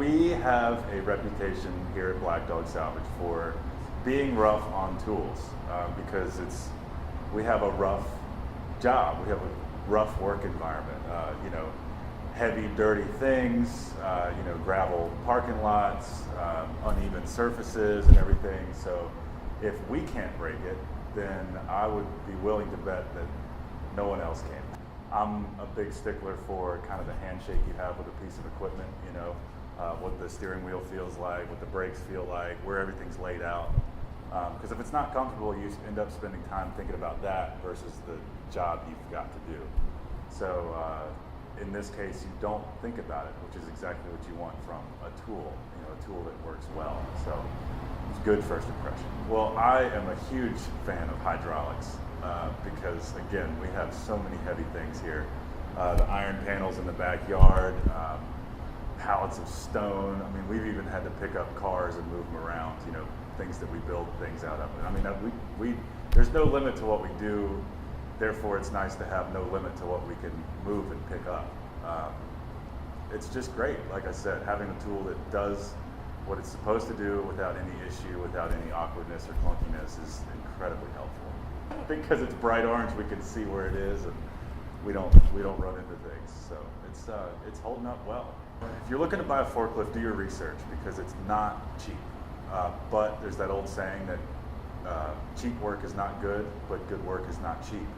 We have a reputation here at Black Dog Salvage for being rough on tools because we have a rough job. We have a rough work environment. Heavy, dirty things. Gravel parking lots, uneven surfaces, and everything. So, if we can't break it, then I would be willing to bet that no one else can. I'm a big stickler for kind of the handshake you have with a piece of equipment, what the steering wheel feels like, what the brakes feel like, where everything's laid out. Because if it's not comfortable, you end up spending time thinking about that versus the job you've got to do. So in this case, you don't think about it, which is exactly what you want from a tool, a tool that works well. So it's good first impression. Well, I am a huge fan of hydraulics because, again, we have so many heavy things here. The iron panels in the backyard, pallets of stone. I mean, we've even had to pick up cars and move them around, things that we build things out of. I mean, there's no limit to what we do. Therefore, it's nice to have no limit to what we can move and pick up. It's just great, like I said, having a tool that does what it's supposed to do without any issue, without any awkwardness or clunkiness is incredibly helpful. Because it's bright orange, we can see where it is, and we don't run into things. So it's holding up well. If you're looking to buy a forklift, do your research because it's not cheap. But there's that old saying that cheap work is not good, but good work is not cheap.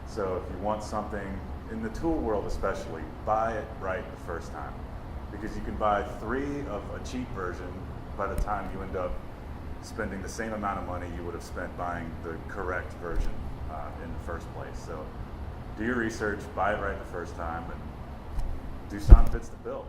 So if you want something, in the tool world especially, buy it right the first time. Because you can buy 3 of a cheap version by the time you end up spending the same amount of money you would have spent buying the correct version in the first place. So do your research, buy it right the first time, and Doosan fits the bill.